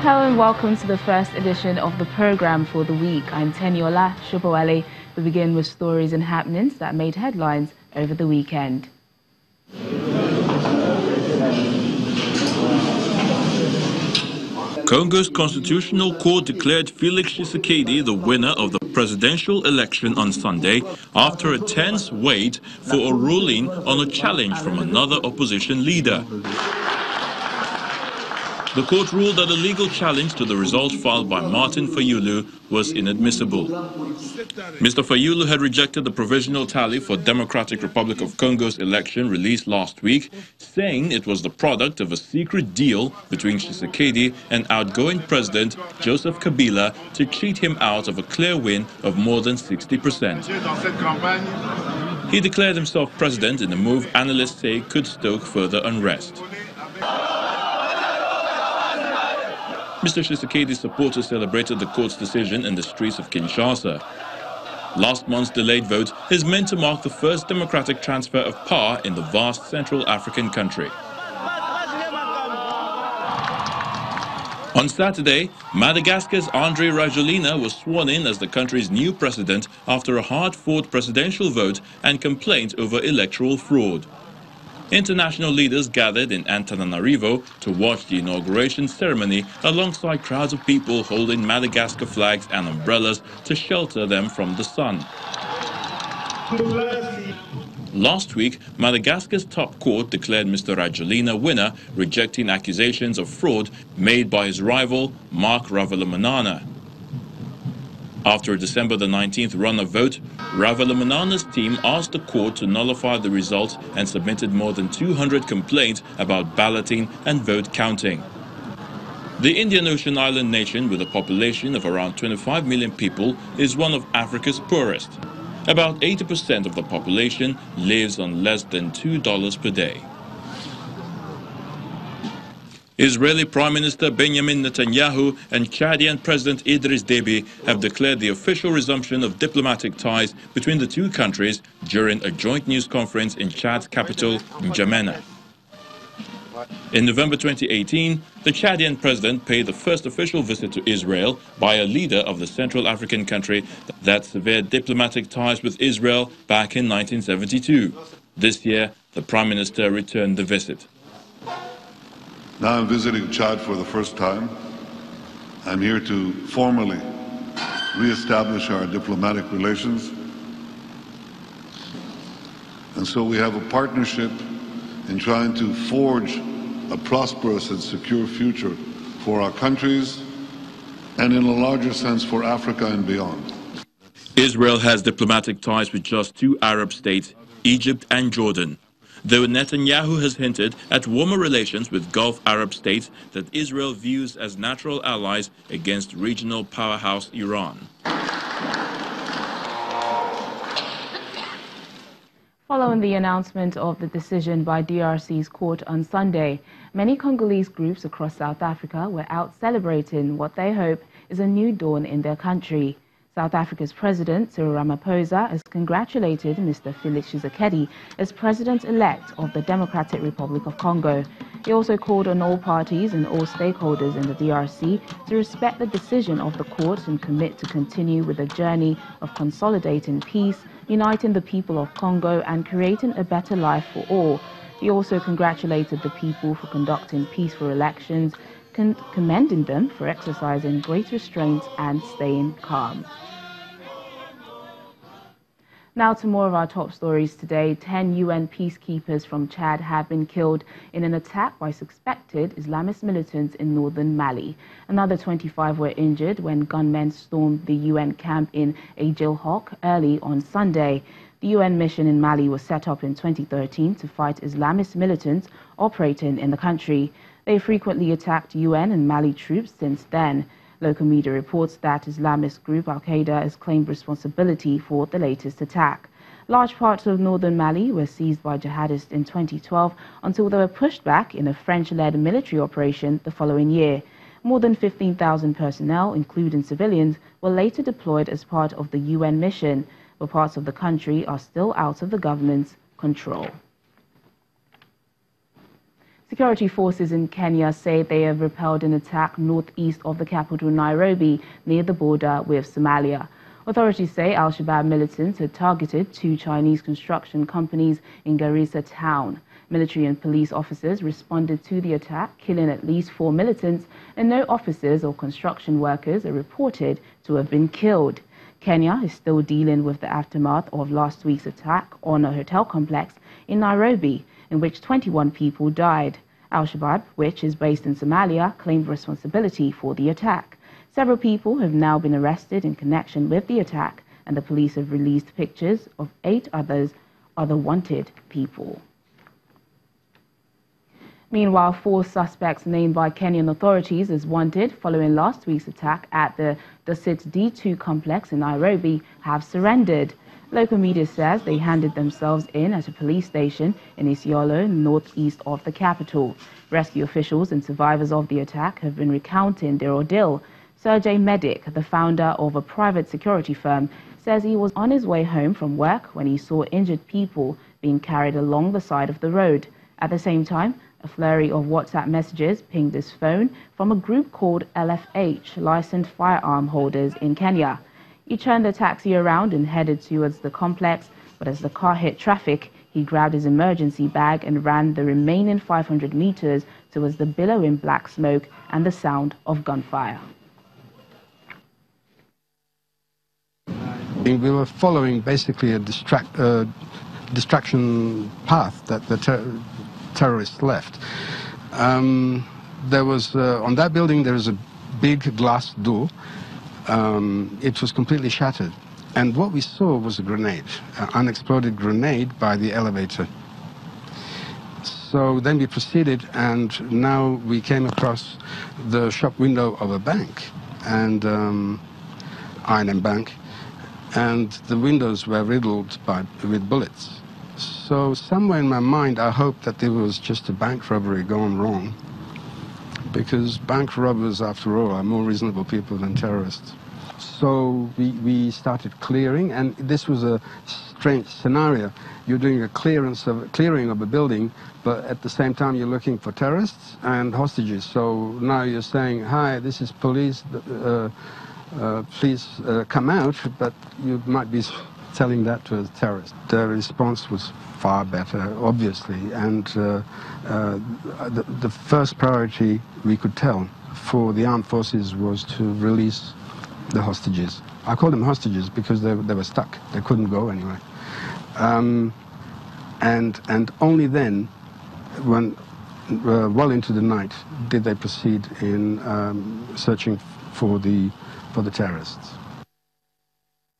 Hello and welcome to the first edition of the program for the week. I'm Teniola Shubawale. We begin with stories and happenings that made headlines over the weekend. Congo's Constitutional Court declared Felix Tshisekedi the winner of the presidential election on Sunday after a tense wait for a ruling on a challenge from another opposition leader. The court ruled that a legal challenge to the result filed by Martin Fayulu was inadmissible. Mr. Fayulu had rejected the provisional tally for Democratic Republic of Congo's election released last week, saying it was the product of a secret deal between Tshisekedi and outgoing President Joseph Kabila to cheat him out of a clear win of more than 60%. He declared himself president in a move analysts say could stoke further unrest. Mr. Tshisekedi's supporters celebrated the court's decision in the streets of Kinshasa. Last month's delayed vote is meant to mark the first democratic transfer of power in the vast Central African country. On Saturday, Madagascar's Andry Rajoelina was sworn in as the country's new president after a hard-fought presidential vote and complaint over electoral fraud. International leaders gathered in Antananarivo to watch the inauguration ceremony alongside crowds of people holding Madagascar flags and umbrellas to shelter them from the sun. Last week, Madagascar's top court declared Mr. Rajoelina winner, rejecting accusations of fraud made by his rival, Marc Ravalomanana. After a December the 19th run-of vote, Ravalomanana's team asked the court to nullify the results and submitted more than 200 complaints about balloting and vote counting. The Indian Ocean island nation, with a population of around 25 million people, is one of Africa's poorest. About 80% of the population lives on less than $2 per day. Israeli Prime Minister Benjamin Netanyahu and Chadian President Idris Deby have declared the official resumption of diplomatic ties between the two countries during a joint news conference in Chad's capital, N'Djamena. In November 2018, the Chadian president paid the first official visit to Israel by a leader of the Central African country that severed diplomatic ties with Israel back in 1972. This year, the Prime Minister returned the visit. Now I'm visiting Chad for the first time. I'm here to formally re-establish our diplomatic relations. And so we have a partnership in trying to forge a prosperous and secure future for our countries and in a larger sense for Africa and beyond. Israel has diplomatic ties with just two Arab states, Egypt and Jordan, though Netanyahu has hinted at warmer relations with Gulf Arab states that Israel views as natural allies against regional powerhouse Iran. Following the announcement of the decision by DRC's court on Sunday, many Congolese groups across South Africa were out celebrating what they hope is a new dawn in their country. South Africa's President Cyril Ramaphosa has congratulated Mr. Felix Tshisekedi as President-elect of the Democratic Republic of Congo. He also called on all parties and all stakeholders in the DRC to respect the decision of the court and commit to continue with a journey of consolidating peace, uniting the people of Congo and creating a better life for all. He also congratulated the people for conducting peaceful elections, commending them for exercising great restraint and staying calm. Now to more of our top stories today. 10 UN peacekeepers from Chad have been killed in an attack by suspected Islamist militants in northern Mali. Another 25 were injured when gunmen stormed the UN camp in Adjilhok early on Sunday. The UN mission in Mali was set up in 2013 to fight Islamist militants operating in the country. They frequently attacked UN and Mali troops since then. Local media reports that Islamist group Al-Qaeda has claimed responsibility for the latest attack. Large parts of northern Mali were seized by jihadists in 2012 until they were pushed back in a French-led military operation the following year. More than 15,000 personnel, including civilians, were later deployed as part of the UN mission, but parts of the country are still out of the government's control. Security forces in Kenya say they have repelled an attack northeast of the capital Nairobi, near the border with Somalia. Authorities say Al-Shabaab militants had targeted 2 Chinese construction companies in Garissa town. Military and police officers responded to the attack, killing at least 4 militants, and no officers or construction workers are reported to have been killed. Kenya is still dealing with the aftermath of last week's attack on a hotel complex in Nairobi, in which 21 people died. Al-Shabaab, which is based in Somalia, claimed responsibility for the attack. Several people have now been arrested in connection with the attack, and the police have released pictures of 8 other wanted people. Meanwhile, 4 suspects named by Kenyan authorities as wanted following last week's attack at the Dusit D2 complex in Nairobi have surrendered. Local media says they handed themselves in at a police station in Isiolo, northeast of the capital. Rescue officials and survivors of the attack have been recounting their ordeal. Sergey Medic, the founder of a private security firm, says he was on his way home from work when he saw injured people being carried along the side of the road. At the same time, a flurry of WhatsApp messages pinged his phone from a group called LFH, Licensed Firearm Holders in Kenya. He turned the taxi around and headed towards the complex, but as the car hit traffic, he grabbed his emergency bag and ran the remaining 500 meters towards the billowing black smoke and the sound of gunfire. We were following basically a distraction path that the terrorists left. There was on that building there is a big glass door. It was completely shattered, and what we saw was a grenade, an unexploded grenade by the elevator. So then we proceeded, and now we came across the shop window of a bank, and Iron Bank, and the windows were riddled with bullets. So somewhere in my mind, I hoped that it was just a bank robbery gone wrong, because bank robbers, after all, are more reasonable people than terrorists. So we started clearing, and this was a strange scenario. You're doing a clearing of a building, but at the same time you're looking for terrorists and hostages. So now you're saying, "Hi, this is police, please come out," but you might be telling that to a terrorist. The response was far better, obviously, and the first priority we could tell for the armed forces was to release the hostages. I call them hostages because they were stuck. They couldn't go anywhere. And only then, when well into the night, did they proceed in searching for the terrorists.